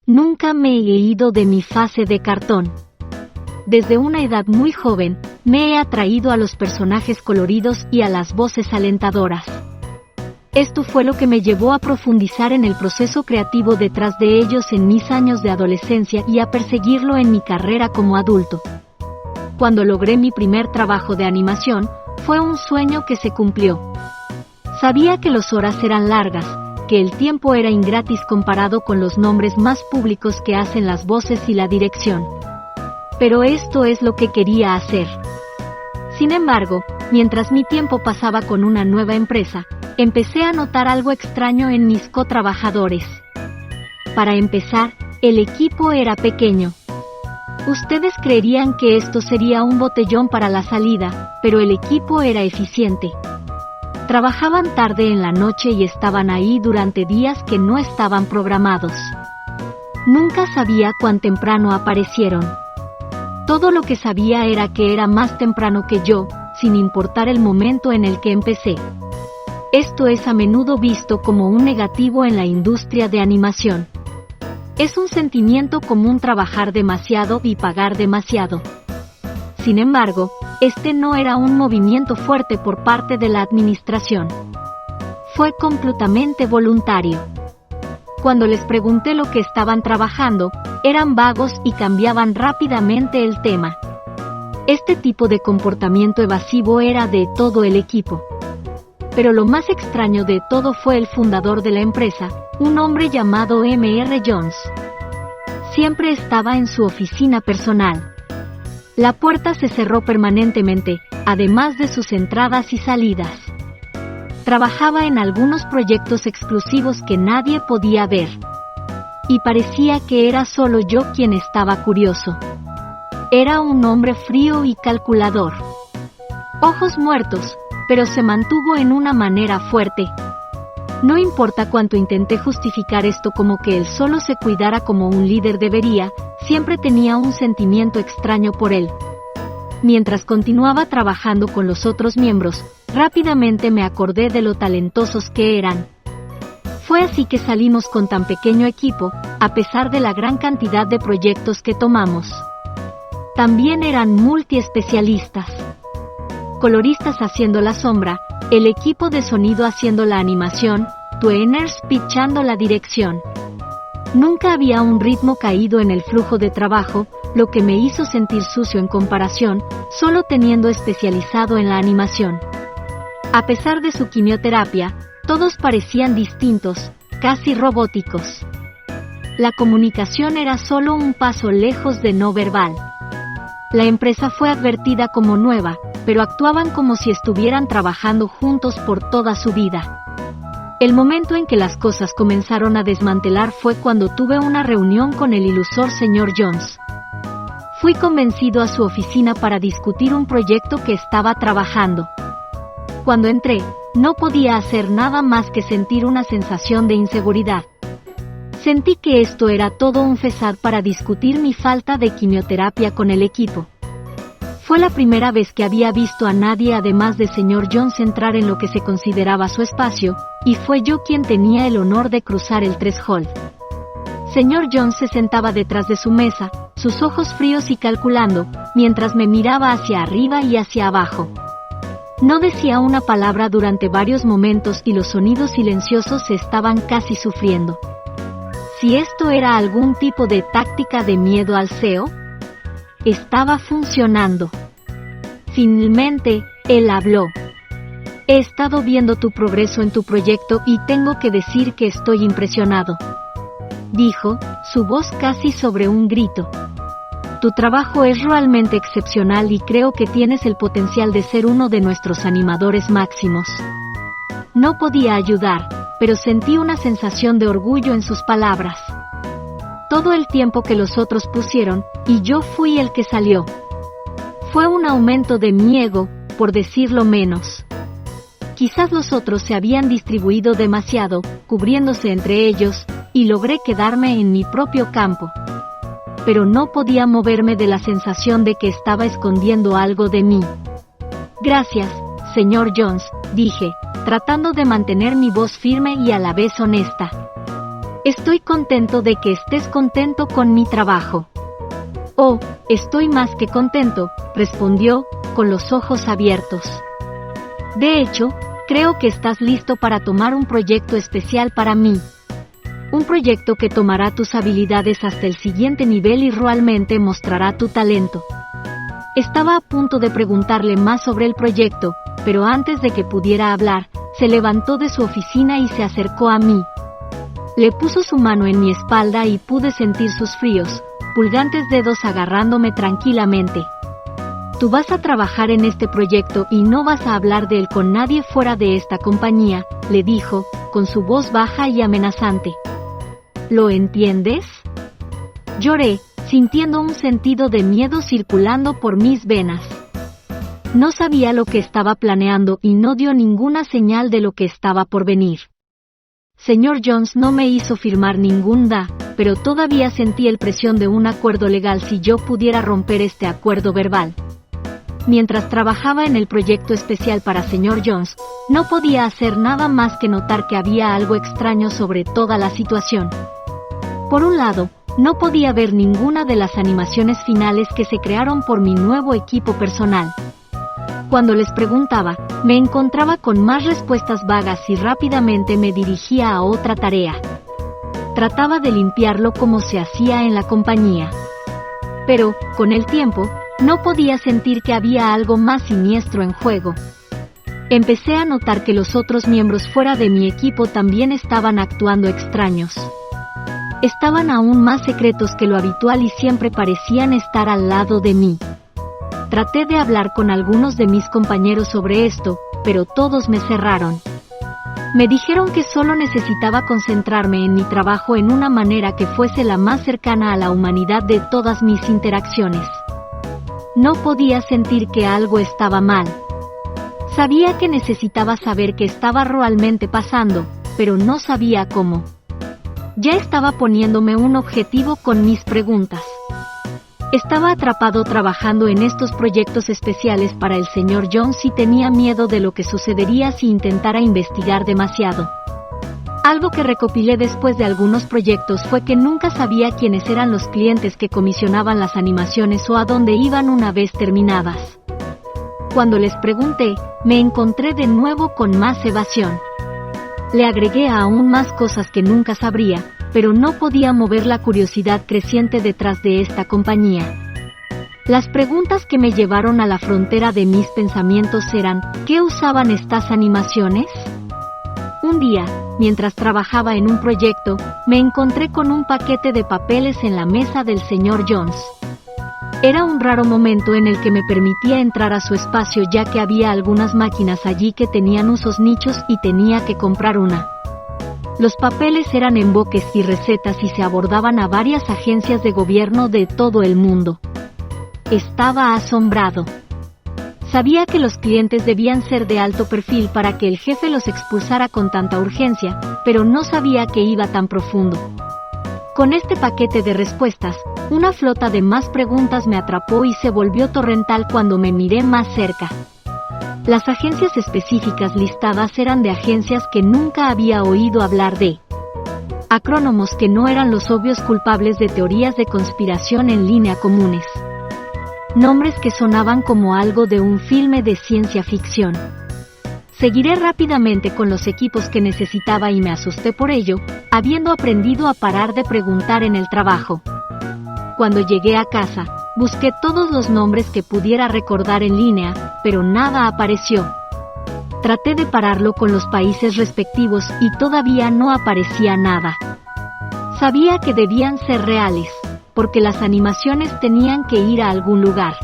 Nunca me he ido de mi fase de cartón. Desde una edad muy joven, me he atraído a los personajes coloridos y a las voces alentadoras. Esto fue lo que me llevó a profundizar en el proceso creativo detrás de ellos en mis años de adolescencia y a perseguirlo en mi carrera como adulto. Cuando logré mi primer trabajo de animación, fue un sueño que se cumplió. Sabía que las horas eran largas, que el tiempo era ingratis comparado con los nombres más públicos que hacen las voces y la dirección. Pero esto es lo que quería hacer. Sin embargo, mientras mi tiempo pasaba con una nueva empresa, empecé a notar algo extraño en mis cotrabajadores. Para empezar, el equipo era pequeño. Ustedes creerían que esto sería un botellón para la salida, pero el equipo era eficiente. Trabajaban tarde en la noche y estaban ahí durante días que no estaban programados. Nunca sabía cuán temprano aparecieron. Todo lo que sabía era que era más temprano que yo, sin importar el momento en el que empecé. Esto es a menudo visto como un negativo en la industria de animación. Es un sentimiento común trabajar demasiado y pagar demasiado. Sin embargo, este no era un movimiento fuerte por parte de la administración. Fue completamente voluntario. Cuando les pregunté lo que estaban trabajando, eran vagos y cambiaban rápidamente el tema. Este tipo de comportamiento evasivo era de todo el equipo. Pero lo más extraño de todo fue el fundador de la empresa, un hombre llamado M.R. Jones. Siempre estaba en su oficina personal. La puerta se cerró permanentemente, además de sus entradas y salidas. Trabajaba en algunos proyectos exclusivos que nadie podía ver. Y parecía que era solo yo quien estaba curioso. Era un hombre frío y calculador. Ojos muertos, pero se mantuvo en una manera fuerte. No importa cuánto intenté justificar esto como que él solo se cuidara como un líder debería, siempre tenía un sentimiento extraño por él. Mientras continuaba trabajando con los otros miembros, rápidamente me acordé de lo talentosos que eran. Fue así que salimos con tan pequeño equipo, a pesar de la gran cantidad de proyectos que tomamos. También eran multiespecialistas. Coloristas haciendo la sombra, el equipo de sonido haciendo la animación, tweeners pitchando la dirección. Nunca había un ritmo caído en el flujo de trabajo, lo que me hizo sentir sucio en comparación, solo teniendo especializado en la animación. A pesar de su quimioterapia, todos parecían distintos, casi robóticos. La comunicación era solo un paso lejos de no verbal. La empresa fue advertida como nueva, pero actuaban como si estuvieran trabajando juntos por toda su vida. El momento en que las cosas comenzaron a desmantelar fue cuando tuve una reunión con el ilusor Sr. Jones. Fui convencido a su oficina para discutir un proyecto que estaba trabajando. Cuando entré, no podía hacer nada más que sentir una sensación de inseguridad. Sentí que esto era todo un fesad para discutir mi falta de quimioterapia con el equipo. Fue la primera vez que había visto a nadie además de Sr. Jones entrar en lo que se consideraba su espacio, y fue yo quien tenía el honor de cruzar el threshold. Sr. Jones se sentaba detrás de su mesa, sus ojos fríos y calculando, mientras me miraba hacia arriba y hacia abajo. No decía una palabra durante varios momentos y los sonidos silenciosos se estaban casi sufriendo. Si esto era algún tipo de táctica de miedo al CEO, estaba funcionando. Finalmente, él habló. He estado viendo tu progreso en tu proyecto y tengo que decir que estoy impresionado. Dijo, su voz casi sobre un grito. Tu trabajo es realmente excepcional y creo que tienes el potencial de ser uno de nuestros animadores máximos. No podía ayudar, pero sentí una sensación de orgullo en sus palabras. Todo el tiempo que los otros pusieron, y yo fui el que salió. Fue un aumento de mi ego, por decirlo menos. Quizás los otros se habían distribuido demasiado, cubriéndose entre ellos, y logré quedarme en mi propio campo. Pero no podía moverme de la sensación de que estaba escondiendo algo de mí. Gracias, Sr. Jones, dije, tratando de mantener mi voz firme y a la vez honesta. Estoy contento de que estés contento con mi trabajo. Oh, estoy más que contento, respondió, con los ojos abiertos. De hecho, creo que estás listo para tomar un proyecto especial para mí. Un proyecto que tomará tus habilidades hasta el siguiente nivel y realmente mostrará tu talento. Estaba a punto de preguntarle más sobre el proyecto, pero antes de que pudiera hablar, se levantó de su oficina y se acercó a mí. Le puso su mano en mi espalda y pude sentir sus fríos, pulgantes dedos agarrándome tranquilamente. Tú vas a trabajar en este proyecto y no vas a hablar de él con nadie fuera de esta compañía, le dijo, con su voz baja y amenazante. ¿Lo entiendes? Lloré, sintiendo un sentido de miedo circulando por mis venas. No sabía lo que estaba planeando y no dio ninguna señal de lo que estaba por venir. Señor Jones no me hizo firmar ningún DA, pero todavía sentí la presión de un acuerdo legal si yo pudiera romper este acuerdo verbal. Mientras trabajaba en el proyecto especial para Señor Jones, no podía hacer nada más que notar que había algo extraño sobre toda la situación. Por un lado, no podía ver ninguna de las animaciones finales que se crearon por mi nuevo equipo personal. Cuando les preguntaba, me encontraba con más respuestas vagas y rápidamente me dirigía a otra tarea. Trataba de limpiarlo como se hacía en la compañía. Pero, con el tiempo, no podía sentir que había algo más siniestro en juego. Empecé a notar que los otros miembros fuera de mi equipo también estaban actuando extraños. Estaban aún más secretos que lo habitual y siempre parecían estar al lado de mí. Traté de hablar con algunos de mis compañeros sobre esto, pero todos me cerraron. Me dijeron que solo necesitaba concentrarme en mi trabajo en una manera que fuese la más cercana a la humanidad de todas mis interacciones. No podía sentir que algo estaba mal. Sabía que necesitaba saber qué estaba realmente pasando, pero no sabía cómo. Ya estaba poniéndome un objetivo con mis preguntas. Estaba atrapado trabajando en estos proyectos especiales para el Sr. Jones y tenía miedo de lo que sucedería si intentara investigar demasiado. Algo que recopilé después de algunos proyectos fue que nunca sabía quiénes eran los clientes que comisionaban las animaciones o a dónde iban una vez terminadas. Cuando les pregunté, me encontré de nuevo con más evasión. Le agregué aún más cosas que nunca sabría, pero no podía mover la curiosidad creciente detrás de esta compañía. Las preguntas que me llevaron a la frontera de mis pensamientos eran, ¿qué usaban estas animaciones? Un día, mientras trabajaba en un proyecto, me encontré con un paquete de papeles en la mesa del Sr. Jones. Era un raro momento en el que me permitía entrar a su espacio ya que había algunas máquinas allí que tenían usos nichos y tenía que comprar una. Los papeles eran emboques y recetas y se abordaban a varias agencias de gobierno de todo el mundo. Estaba asombrado. Sabía que los clientes debían ser de alto perfil para que el jefe los expulsara con tanta urgencia, pero no sabía que iba tan profundo. Con este paquete de respuestas, una flota de más preguntas me atrapó y se volvió torrental cuando me miré más cerca. Las agencias específicas listadas eran de agencias que nunca había oído hablar de. Acrónomos que no eran los obvios culpables de teorías de conspiración en línea comunes. Nombres que sonaban como algo de un filme de ciencia ficción. Seguiré rápidamente con los equipos que necesitaba y me asusté por ello, habiendo aprendido a parar de preguntar en el trabajo. Cuando llegué a casa, busqué todos los nombres que pudiera recordar en línea, pero nada apareció. Traté de pararlo con los países respectivos y todavía no aparecía nada. Sabía que debían ser reales, porque las animaciones tenían que ir a algún lugar.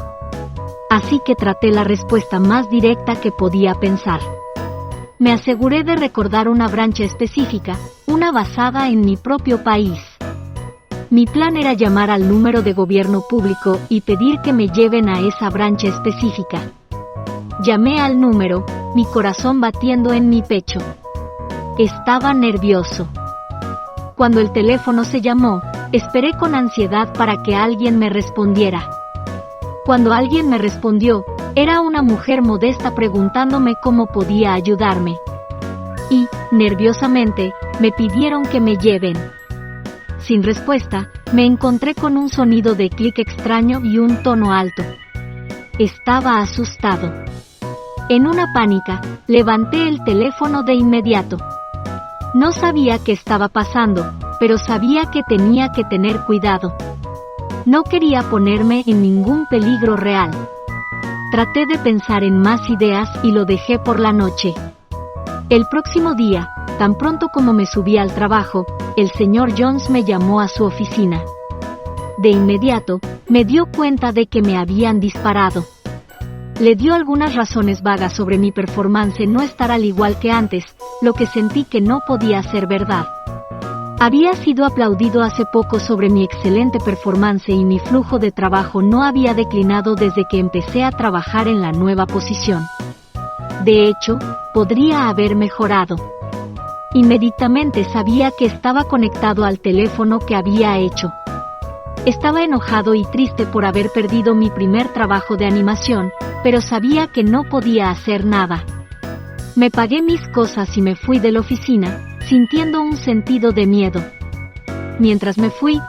Así que traté la respuesta más directa que podía pensar. Me aseguré de recordar una brancha específica, una basada en mi propio país. Mi plan era llamar al número de gobierno público y pedir que me lleven a esa brancha específica. Llamé al número, mi corazón batiendo en mi pecho. Estaba nervioso. Cuando el teléfono se llamó, esperé con ansiedad para que alguien me respondiera. Cuando alguien me respondió, era una mujer modesta preguntándome cómo podía ayudarme. Y, nerviosamente, me pidieron que me lleven. sin respuesta, me encontré con un sonido de clic extraño y un tono alto. Estaba asustado. En una pánica, levanté el teléfono de inmediato. No sabía qué estaba pasando, pero sabía que tenía que tener cuidado. No quería ponerme en ningún peligro real. Traté de pensar en más ideas y lo dejé por la noche. El próximo día, tan pronto como me subí al trabajo, el señor Jones me llamó a su oficina. De inmediato, me dio cuenta de que me habían disparado. Le dio algunas razones vagas sobre mi performance no estar al igual que antes, lo que sentí que no podía ser verdad. Había sido aplaudido hace poco sobre mi excelente performance y mi flujo de trabajo no había declinado desde que empecé a trabajar en la nueva posición. De hecho, podría haber mejorado. Inmediatamente sabía que estaba conectado al teléfono que había hecho. Estaba enojado y triste por haber perdido mi primer trabajo de animación, pero sabía que no podía hacer nada. Me pagué mis cosas y me fui de la oficina, sintiendo un sentido de miedo. Mientras me fui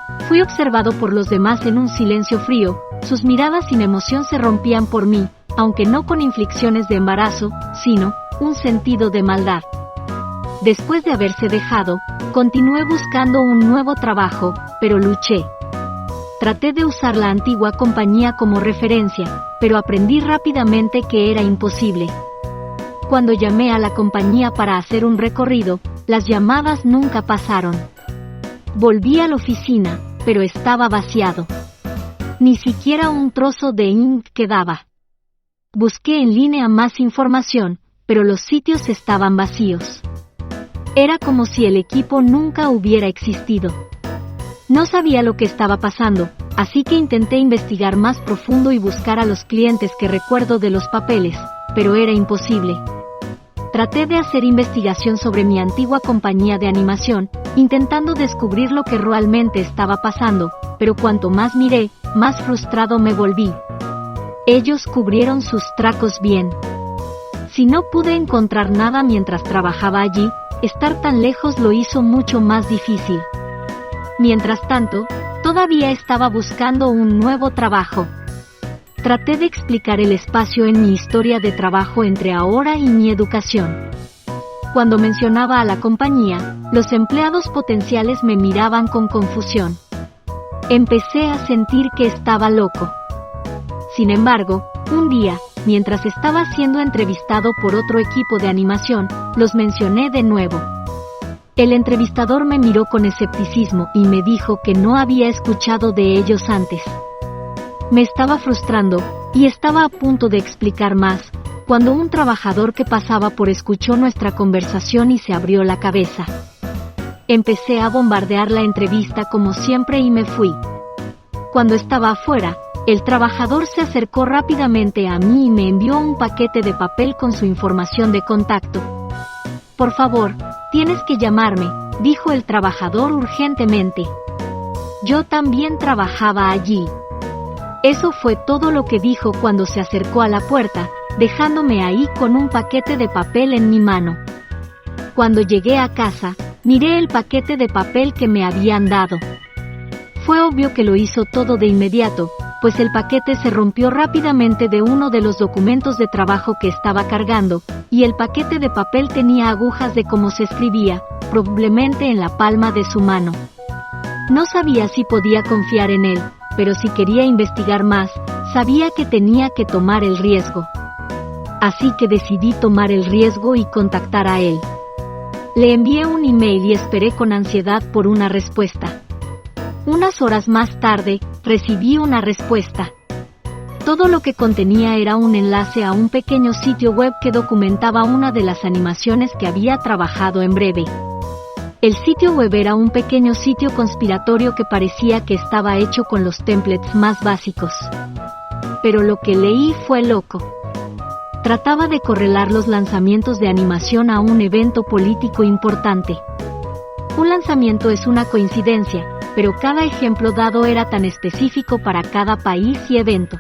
observado por los demás en un silencio frío, sus miradas sin emoción se rompían por mí, aunque no con inflicciones de embarazo, sino un sentido de maldad. Después de haberse dejado, continué buscando un nuevo trabajo, pero luché. Traté de usar la antigua compañía como referencia, pero aprendí rápidamente que era imposible. Cuando llamé a la compañía para hacer un recorrido, las llamadas nunca pasaron. Volví a la oficina, pero estaba vaciado. Ni siquiera un trozo de ink quedaba. Busqué en línea más información, pero los sitios estaban vacíos. Era como si el equipo nunca hubiera existido. No sabía lo que estaba pasando, así que intenté investigar más profundo y buscar a los clientes que recuerdo de los papeles, pero era imposible. Traté de hacer investigación sobre mi antigua compañía de animación, intentando descubrir lo que realmente estaba pasando, pero cuanto más miré, más frustrado me volví. Ellos cubrieron sus tracos bien. Si no pude encontrar nada mientras trabajaba allí, estar tan lejos lo hizo mucho más difícil. Mientras tanto, todavía estaba buscando un nuevo trabajo. Traté de explicar el espacio en mi historia de trabajo entre ahora y mi educación. Cuando mencionaba a la compañía, los empleados potenciales me miraban con confusión. Empecé a sentir que estaba loco. Sin embargo, un día, mientras estaba siendo entrevistado por otro equipo de animación, los mencioné de nuevo. El entrevistador me miró con escepticismo y me dijo que no había escuchado de ellos antes. Me estaba frustrando, y estaba a punto de explicar más, cuando un trabajador que pasaba por escuchó nuestra conversación y se abrió la cabeza. Empecé a bombardear la entrevista como siempre y me fui. Cuando estaba afuera, el trabajador se acercó rápidamente a mí y me envió un paquete de papel con su información de contacto. «Por favor, tienes que llamarme», dijo el trabajador urgentemente. Yo también trabajaba allí. Eso fue todo lo que dijo cuando se acercó a la puerta, dejándome ahí con un paquete de papel en mi mano. Cuando llegué a casa, miré el paquete de papel que me habían dado. Fue obvio que lo hizo todo de inmediato, pues el paquete se rompió rápidamente de uno de los documentos de trabajo que estaba cargando, y el paquete de papel tenía agujas de cómo se escribía, probablemente en la palma de su mano. No sabía si podía confiar en él, pero si quería investigar más, sabía que tenía que tomar el riesgo. Así que decidí tomar el riesgo y contactar a él. Le envié un email y esperé con ansiedad por una respuesta. Unas horas más tarde, recibí una respuesta. Todo lo que contenía era un enlace a un pequeño sitio web que documentaba una de las animaciones que había trabajado en breve. El sitio web era un pequeño sitio conspiratorio que parecía que estaba hecho con los templates más básicos. Pero lo que leí fue loco. Trataba de correlar los lanzamientos de animación a un evento político importante. Un lanzamiento es una coincidencia, pero cada ejemplo dado era tan específico para cada país y evento.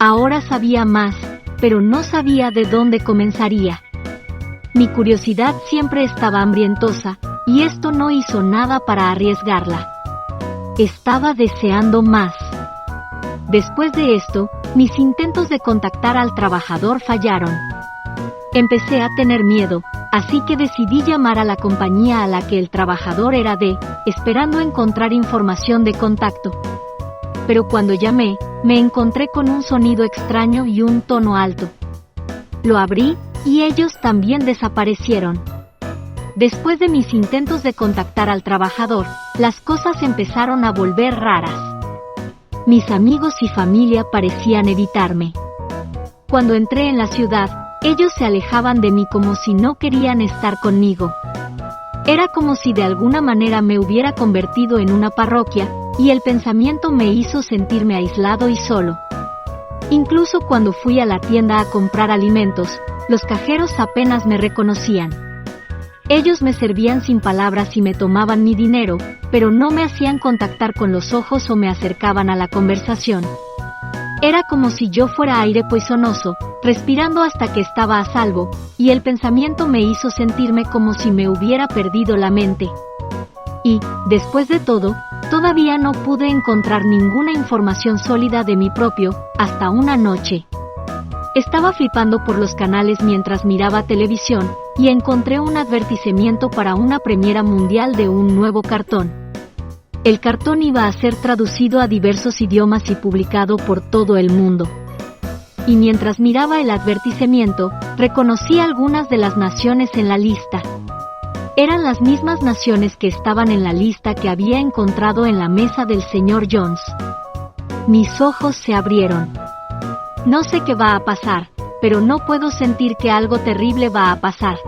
Ahora sabía más, pero no sabía de dónde comenzaría. Mi curiosidad siempre estaba hambrientosa, y esto no hizo nada para arriesgarla. Estaba deseando más. Después de esto, mis intentos de contactar al trabajador fallaron. Empecé a tener miedo, así que decidí llamar a la compañía a la que el trabajador era esperando encontrar información de contacto. Pero cuando llamé, me encontré con un sonido extraño y un tono alto. Lo abrí, y ellos también desaparecieron. Después de mis intentos de contactar al trabajador, las cosas empezaron a volver raras. Mis amigos y familia parecían evitarme. Cuando entré en la ciudad, ellos se alejaban de mí como si no querían estar conmigo. Era como si de alguna manera me hubiera convertido en una parroquia, y el pensamiento me hizo sentirme aislado y solo. Incluso cuando fui a la tienda a comprar alimentos, los cajeros apenas me reconocían. Ellos me servían sin palabras y me tomaban mi dinero, pero no me hacían contactar con los ojos o me acercaban a la conversación. Era como si yo fuera aire poisonoso, respirando hasta que estaba a salvo, y el pensamiento me hizo sentirme como si me hubiera perdido la mente. Y, después de todo, todavía no pude encontrar ninguna información sólida de mí propio, hasta una noche. Estaba flipando por los canales mientras miraba televisión, y encontré un advertimiento para una premiera mundial de un nuevo cartón. El cartón iba a ser traducido a diversos idiomas y publicado por todo el mundo. Y mientras miraba el advertimiento, reconocí algunas de las naciones en la lista. Eran las mismas naciones que estaban en la lista que había encontrado en la mesa del señor Jones. Mis ojos se abrieron. No sé qué va a pasar, pero no puedo sentir que algo terrible va a pasar.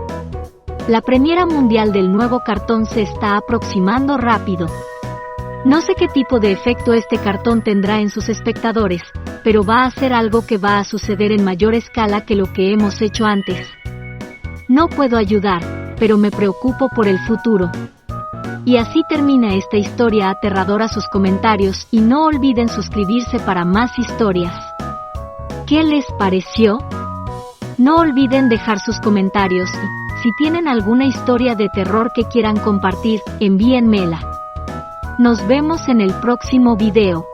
La premiera mundial del nuevo cartón se está aproximando rápido. No sé qué tipo de efecto este cartón tendrá en sus espectadores, pero va a ser algo que va a suceder en mayor escala que lo que hemos hecho antes. No puedo ayudar, pero me preocupo por el futuro. Y así termina esta historia aterradora. Sus comentarios y no olviden suscribirse para más historias. ¿Qué les pareció? No olviden dejar sus comentarios y, si tienen alguna historia de terror que quieran compartir, envíenmela. Nos vemos en el próximo video.